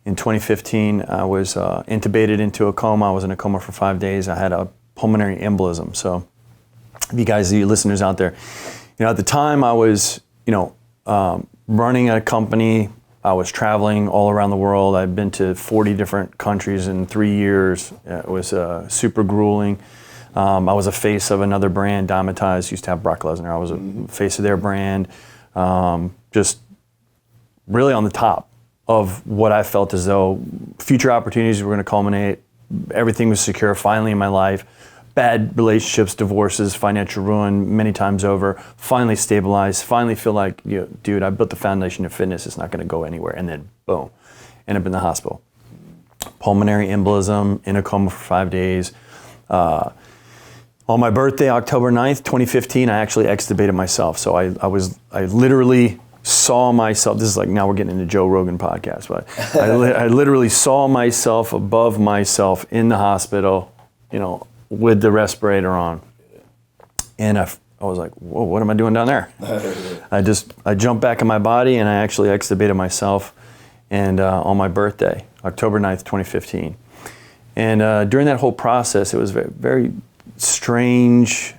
In 2015, I was intubated into a coma. I was in a coma for 5 days. I had a pulmonary embolism. So if you guys, you listeners out there, at the time I was, running a company. I was traveling all around the world. I'd been to 40 different countries in 3 years. It was super grueling. I was a face of another brand, Dymatize, used to have Brock Lesnar. I was a face of their brand. Just really on the top of what I felt as though future opportunities were going to culminate. Everything was secure finally in my life. Bad relationships, divorces, financial ruin many times over, finally stabilized, finally feel like, dude, I built the foundation of fitness, it's not going to go anywhere. And then boom, end up in the hospital. Pulmonary embolism, in a coma for 5 days. On my birthday, October 9th, 2015, I actually extubated myself. So I literally saw myself, this is like, now we're getting into Joe Rogan podcast, but I literally saw myself above myself in the hospital, with the respirator on. And I was like, whoa, what am I doing down there? I jumped back in my body and I actually extubated myself and on my birthday, October 9th, 2015. And during that whole process, it was very, very strange,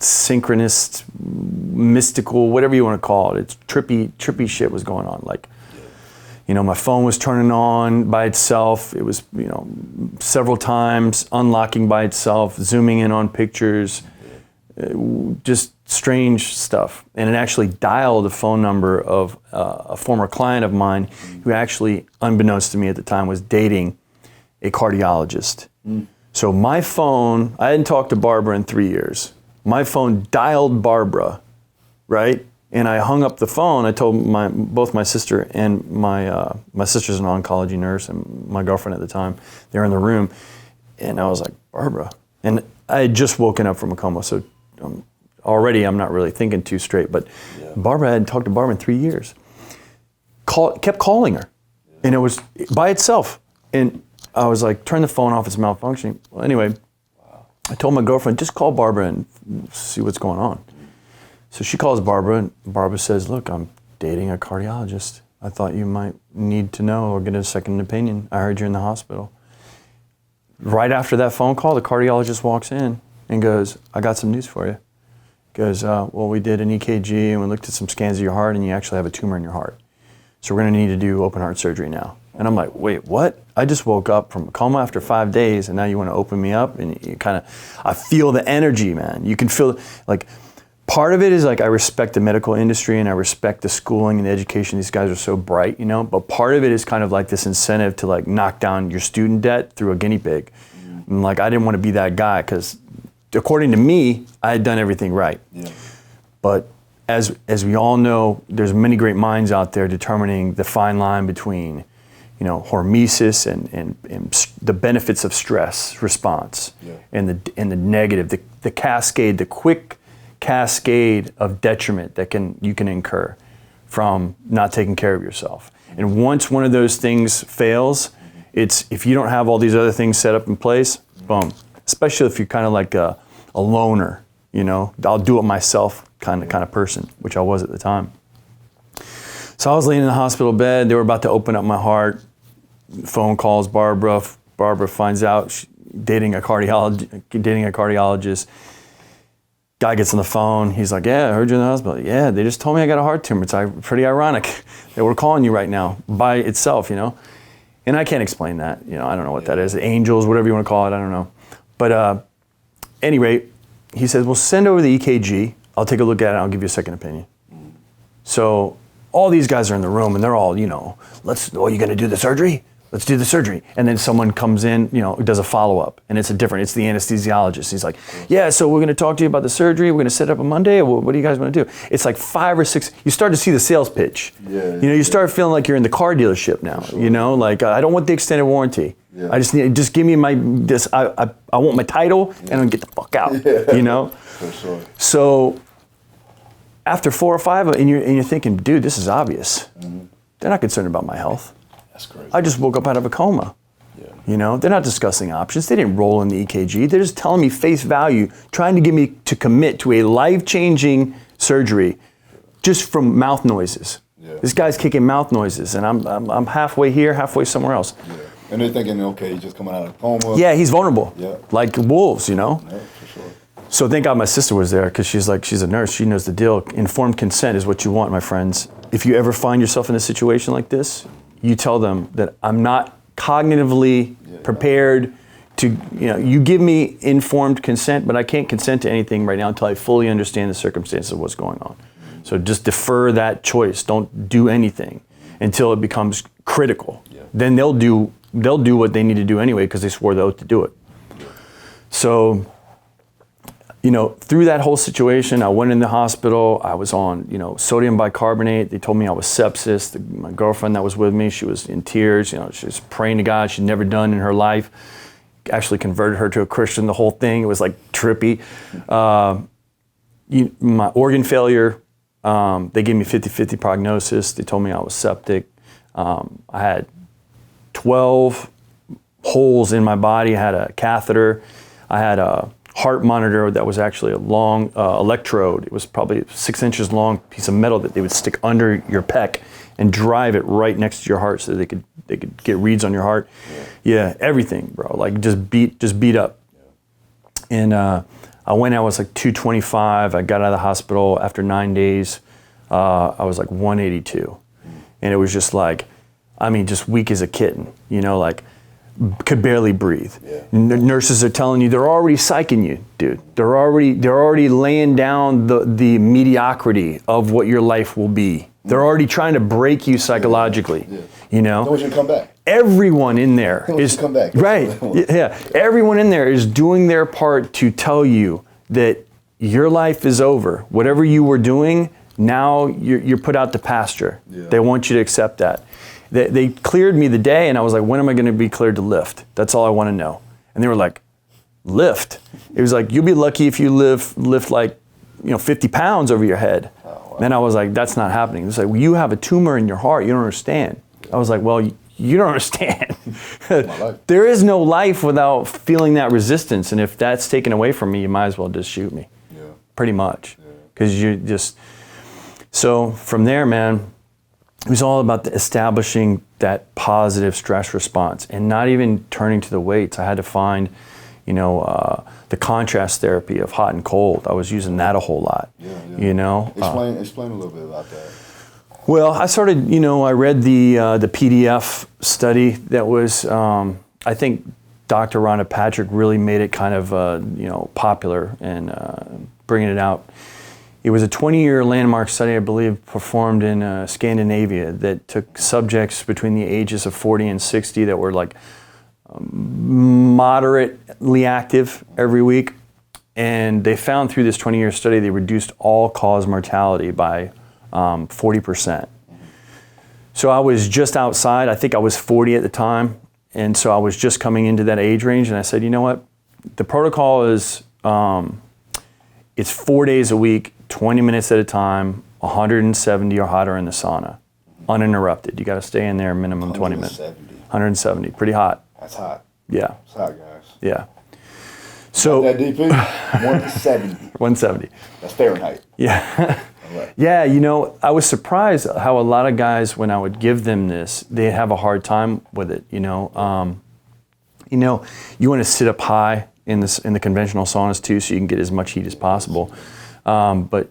synchronous, mystical, whatever you want to call it. It's trippy shit was going on. Like, my phone was turning on by itself. It was, several times, unlocking by itself, zooming in on pictures, just strange stuff. And it actually dialed the phone number of a former client of mine who actually, unbeknownst to me at the time, was dating a cardiologist. So my phone, I hadn't talked to Barbara in 3 years. My phone dialed Barbara, right? And I hung up the phone. I told both my sister and my sister's an oncology nurse and my girlfriend at the time, they were in the room. And I was like, Barbara. And I had just woken up from a coma, so already I'm not really thinking too straight. But Barbara, I hadn't talked to Barbara in 3 years. Kept calling her. And it was by itself. And I was like, turn the phone off, it's malfunctioning. Well, anyway, I told my girlfriend, just call Barbara and see what's going on. So she calls Barbara, and Barbara says, look, I'm dating a cardiologist. I thought you might need to know or get a second opinion. I heard you're in the hospital. Right after that phone call, the cardiologist walks in and goes, I got some news for you. Goes, well, we did an EKG and we looked at some scans of your heart and you actually have a tumor in your heart. So we're gonna need to do open heart surgery now. And I'm like, wait, what? I just woke up from a coma after 5 days and now you wanna open me up? And you I feel the energy, man. You can feel, like, part of it is like I respect the medical industry and I respect the schooling and the education. These guys are so bright, but part of it is kind of like this incentive to like knock down your student debt through a guinea pig. And like I didn't want to be that guy because according to me, I had done everything right. Yeah. But as we all know, there's many great minds out there determining the fine line between hormesis and the benefits of stress response and the negative, the cascade, the quick cascade of detriment that you can incur from not taking care of yourself. And once one of those things fails, it's if you don't have all these other things set up in place, boom. Especially if you're kind of like a loner, I'll do it myself kind of person, which I was at the time. So I was laying in the hospital bed. They were about to open up my heart. Phone calls Barbara. Barbara finds out she's dating a cardiologist. Guy gets on the phone. He's like, yeah, I heard you're in the hospital. Yeah, they just told me I got a heart tumor. It's pretty ironic that we're calling you right now by itself, And I can't explain that. I don't know what that is. Angels, whatever you want to call it, I don't know. But any rate, he says, well, send over the EKG. I'll take a look at it. I'll give you a second opinion. So all these guys are in the room and they're all, you going to do the surgery? Let's do the surgery. And then someone comes in, does a follow-up. And it's the anesthesiologist. He's like, yeah, so we're going to talk to you about the surgery. We're going to set up a Monday. What do you guys want to do? It's like 5 or 6. You start to see the sales pitch. You start feeling like you're in the car dealership now. Like I don't want the extended warranty. Yeah. I just give me I want my title and I'll get the fuck out, For sure. So after 4 or 5, and you're thinking, dude, this is obvious. Mm-hmm. They're not concerned about my health. That's crazy. I just woke up out of a coma. Yeah. They're not discussing options. They didn't roll in the EKG. They're just telling me face value, trying to get me to commit to a life-changing surgery just from mouth noises. Yeah. This guy's kicking mouth noises, and I'm halfway here, halfway somewhere else. Yeah. And they're thinking, okay, he's just coming out of coma. Yeah, he's vulnerable. Yeah. Like wolves, you know? Yeah, for sure. So thank God my sister was there, because she's a nurse. She knows the deal. Informed consent is what you want, my friends. If you ever find yourself in a situation like this, you tell them that I'm not cognitively prepared to, you give me informed consent, but I can't consent to anything right now until I fully understand the circumstances of what's going on. So just defer that choice. Don't do anything until it becomes critical. Yeah. Then they'll do what they need to do anyway, because they swore the oath to do it. So, through that whole situation, I went in the hospital. I was on, sodium bicarbonate. They told me I was sepsis. My girlfriend that was with me, she was in tears. She was praying to God. She'd never done in her life. Actually converted her to a Christian. The whole thing, it was like trippy. My organ failure. They gave me 50-50 prognosis. They told me I was septic. I had 12 holes in my body. I had a catheter. I had a heart monitor that was actually a long electrode. It was probably 6 inches long piece of metal that they would stick under your pec and drive it right next to your heart so they could get reads on your heart. Yeah, everything, bro. Like just beat up. And I went out, I was like 225. I got out of the hospital after 9 days. I was like 182. And it was just like, just weak as a kitten, like could barely breathe. Yeah. Nurses are telling you, they're already psyching you, dude. They're already laying down the mediocrity of what your life will be. They're already trying to break you psychologically, Don't want you to come back. Everyone in there is come back. Right. Yeah. Everyone in there is doing their part to tell you that your life is over. Whatever you were doing, now you're put out to pasture. Yeah. They want you to accept that. They cleared me the day, and I was like, when am I going to be cleared to lift? That's all I want to know. And they were like, lift? It was like, you'll be lucky if you lift like 50 pounds over your head. Oh, wow. Then I was like, that's not happening. It was like, well, you have a tumor in your heart. You don't understand. I was like, well, you don't understand. There is no life without feeling that resistance. And if that's taken away from me, you might as well just shoot me. Yeah. Pretty much. Because you just... So from there, man, it was all about establishing that positive stress response and not even turning to the weights. I had to find, the contrast therapy of hot and cold. I was using that a whole lot. Explain a little bit about that. Well, I started, I read the PDF study that was, I think Dr. Rhonda Patrick really made it kind of, popular and bringing it out. It was a 20-year landmark study, I believe, performed in Scandinavia that took subjects between the ages of 40 and 60 that were like moderately active every week. And they found through this 20-year study, they reduced all-cause mortality by 40%. So I was just outside. I think I was 40 at the time. And so I was just coming into that age range. And I said, you know what? The protocol is, it's 4 days a week, 20 minutes at a time, 170 or hotter in the sauna, uninterrupted. You got to stay in there minimum 20 minutes. 170, pretty hot. That's hot. Yeah. It's hot, guys. Yeah. So that DP, 170. 170. That's Fahrenheit. Yeah. Right. Yeah, I was surprised how a lot of guys, when I would give them this, they have a hard time with it. You want to sit up high in the conventional saunas too, so you can get as much heat as possible. But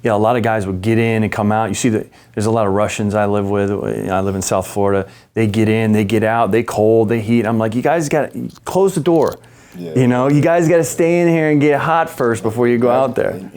a lot of guys would get in and come out. You see that there's a lot of Russians I live with. I live in South Florida. They get in, they get out, they cold, they heat. I'm like, you guys got to close the door. Yeah. You guys got to stay in here and get hot first before you go out there.